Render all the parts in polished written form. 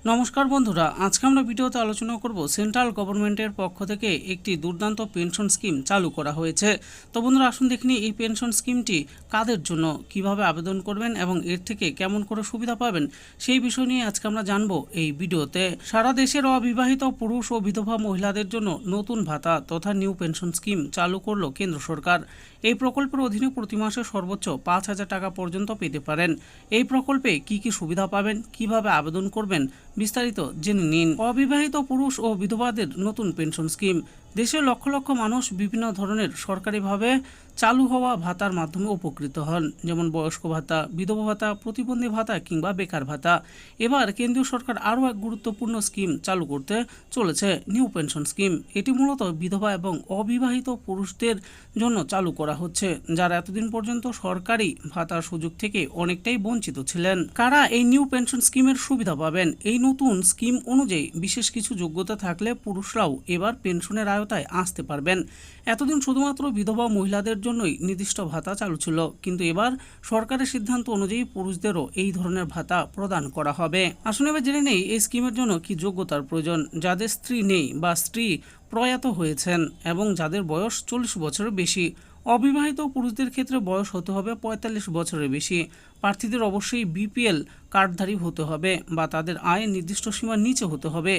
নমস্কার বন্ধুরা, আজকে আমরা ভিডিওতে আলোচনা করব সেন্ট্রাল গভর্নমেন্টের পক্ষ থেকে একটি দুর্দান্ত পেনশন স্কিম চালু করা হয়েছে। তো বন্ধুরা, আসুন দেখে নিই এই পেনশন স্কিমটি কাদের জন্য, কিভাবে আবেদন করবেন এবং এর থেকে কেমন করে সুবিধা পাবেন সেই বিষয় নিয়ে আজকে আমরা জানবো এই ভিডিওতে। সারা দেশের অবিবাহিত পুরুষ ও বিধবা মহিলাদের জন্য নতুন ভাতা তথা নিউ পেনশন স্কিম চালু করলো কেন্দ্র সরকার। এই প্রকল্পের অধীনে প্রতি মাসে সর্বোচ্চ ৫,০০০ টাকা পর্যন্ত পেতে পারেন। এই প্রকল্পে কি কি সুবিধা পাবেন, কিভাবে আবেদন করবেন বিস্তারিত জেনে নিন। অবিবাহিত পুরুষ ও বিধবাদের নতুন পেনশন স্কিম। দেশের লক্ষ লক্ষ মানুষ বিভিন্ন ধরনের সরকারিভাবে চালু হওয়া ভাতার মাধ্যমে উপকৃত হন, যেমন বয়স্ক ভাতা, বিধবা ভাতা, প্রতিবন্ধী ভাতা কিংবা বেকার ভাতা। এবার কেন্দ্রীয় সরকার আরও এক গুরুত্বপূর্ণ স্কিম চালু করতে চলেছে, নিউ পেনশন স্কিম। এটি মূলত বিধবা এবং অবিবাহিত পুরুষদের জন্য চালু করা হচ্ছে, যারা এতদিন পর্যন্ত সরকারি ভাতার সুযোগ থেকে অনেকটাই বঞ্চিত ছিলেন। কারা এই নিউ পেনশন স্কিমের সুবিধা পাবেন? এই নতুন স্কিম অনুযায়ী বিশেষ কিছু যোগ্যতা থাকলে পুরুষরাও এবার পেনশনের আওতায় আসতে পারবেন। এতদিন শুধুমাত্র বিধবা মহিলাদের জন্যই নির্দিষ্ট ভাতা চালু ছিল, কিন্তু এবার সরকারের সিদ্ধান্ত অনুযায়ী পুরুষদেরও এই ধরনের ভাতা প্রদান করা হবে। আসুন এবার জেনে নেই এই স্কিমের জন্য কি যোগ্যতার প্রয়োজন। যাদের স্ত্রী নেই বা স্ত্রী প্রয়াত হয়েছেন এবং যাদের বয়স 40 বছরের বেশি। অবিবাহিত পুরুষদের ক্ষেত্রে বয়স হতে হবে 45 বছরের বেশি। প্রার্থীদের অবশ্যই বিপিএল কার্ডধারী হতে হবে বা তাদের আয় নির্দিষ্ট সীমার নিচে হতে হবে।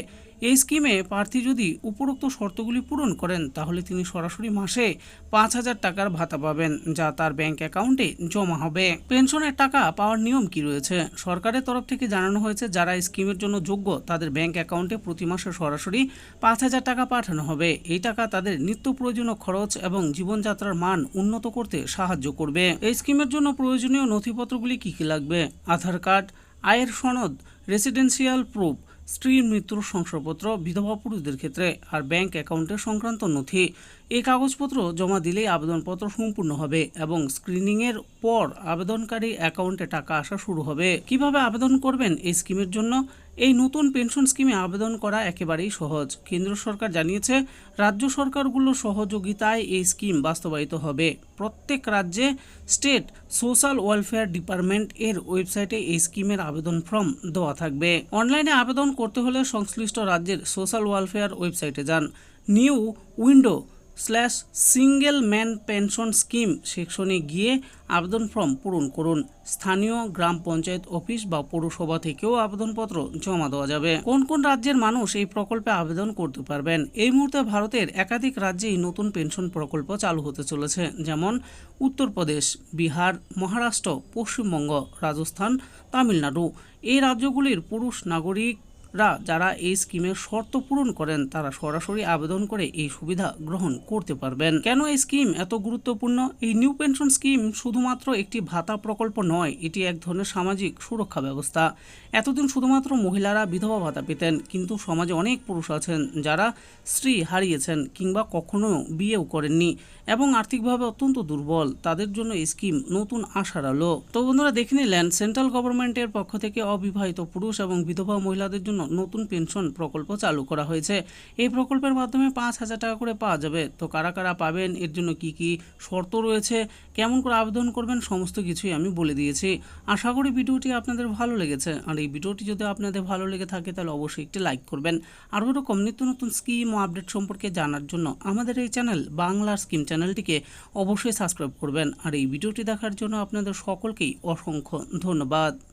এই স্কিমে প্রার্থী যদি উপরোক্ত শর্তগুলি পূরণ করেন তাহলে তিনি সরাসরি মাসে ৫,০০০ টাকার ভাতা পাবেন, যা তার ব্যাংক অ্যাকাউন্টে জমা হবে। পেনশনের টাকা পাওয়ার নিয়ম কি রয়েছে? সরকারের তরফ থেকে জানানো হয়েছে, যারা এই স্কিমের জন্য যোগ্য তাদের ব্যাংক অ্যাকাউন্টে প্রতি মাসে সরাসরি ৫,০০০ টাকা পাঠানো হবে। এই টাকা তাদের নিত্য প্রয়োজনীয় খরচ এবং জীবনযাত্রার মান উন্নত করতে সাহায্য করবে। এই স্কিমের জন্য প্রয়োজনীয় নথিপত্রগুলি কি কি লাগবে? আধার কার্ড, আয়ের সনদ, রেসিডেন্সিয়াল প্রুফ, স্ত্রীর মৃত্যুর শংসাপত্র বিধবা পুরুষদের ক্ষেত্রে, আর ব্যাংক অ্যাকাউন্টের সংক্রান্ত নথি। এই কাগজপত্র জমা দিলেই আবেদনপত্র সম্পূর্ণ হবে এবং স্ক্রিনিংয়ের পর আবেদনকারী অ্যাকাউন্টে টাকা আসা শুরু হবে। কিভাবে আবেদন করবেন এই স্কিমের জন্য? এই নতুন পেনশন স্কিমে আবেদন করা একেবারেই সহজ। কেন্দ্র সরকার জানিয়েছে, রাজ্য সরকারগুলোর সহযোগিতায় এই স্কিম বাস্তবায়িত হবে। প্রত্যেক রাজ্যে স্টেট সোশ্যাল ওয়েলফেয়ার ডিপার্টমেন্ট এর ওয়েবসাইটে এই স্কিমের আবেদন ফর্ম দেওয়া থাকবে। অনলাইনে আবেদন করতে হলে সংশ্লিষ্ট রাজ্যের সোশ্যাল ওয়েলফেয়ার ওয়েবসাইটে যান। New window /single man pension scheme সেকশনে গিয়ে আবেদন ফর্ম পূরণ করুন। স্থানীয় গ্রাম পঞ্চায়েত অফিস বা পৌরসভা থেকেও আবেদনপত্র জমা দেওয়া যাবে। কোন কোন রাজ্যের মানুষ এই প্রকল্পে আবেদন করতে পারবেন? এই মুহূর্তে ভারতের একাধিক রাজ্যে এই নতুন পেনশন প্রকল্প চালু হতে চলেছে, যেমন উত্তরপ্রদেশ, বিহার, মহারাষ্ট্র, পশ্চিমবঙ্গ, রাজস্থান, তামিলনাড়ু। এই রাজ্যগুলির পুরুষ নাগরিক যারা এই স্কিমের শর্ত পূরণ করেন তারা সরাসরি আবেদন করে এই সুবিধা গ্রহণ করতে পারবেন। কেন এই স্কিম এত গুরুত্বপূর্ণ? এই নিউ পেনশন স্কিম শুধুমাত্র একটি ভাতা প্রকল্প নয়, এটি এক ধরনের সামাজিক সুরক্ষা ব্যবস্থা। এতদিন শুধুমাত্র মহিলারা বিধবা ভাতা পেতেন, কিন্তু সমাজে অনেক পুরুষ আছেন যারা স্ত্রী হারিয়েছেন কিংবা কখনো বিয়েও করেননি এবং আর্থিকভাবে অত্যন্ত দুর্বল। তাদের জন্য এই স্কিম নতুন আশার আলো। তো বন্ধুরা, দেখে নিলেন সেন্ট্রাল গভর্নমেন্টের পক্ষ থেকে অবিবাহিত পুরুষ এবং বিধবা মহিলাদের জন্য নতুন পেনশন প্রকল্প চালু করা হয়েছে। এই প্রকল্পের মাধ্যমে ৫,০০০ টাকা করে পাওয়া যাবে। তো কারা কারা পাবেন, এর জন্য কি কি শর্ত রয়েছে, কেমন করে আবেদন করবেন, সমস্ত কিছুই আমি বলে দিয়েছি। আশা করি ভিডিওটি আপনাদের ভালো লেগেছে। আর এই ভিডিওটি যদি আপনাদের ভালো লেগে থাকে তাহলে অবশ্যই একটি লাইক করবেন। আর এরকম নিত্য নতুন স্কিম ও আপডেট সম্পর্কে জানার জন্য আমাদের এই চ্যানেল বাংলার স্কিম চ্যানেলটিকে অবশ্যই সাবস্ক্রাইব করবেন। আর এই ভিডিওটি দেখার জন্য আপনাদের সকলকেই অসংখ্য ধন্যবাদ।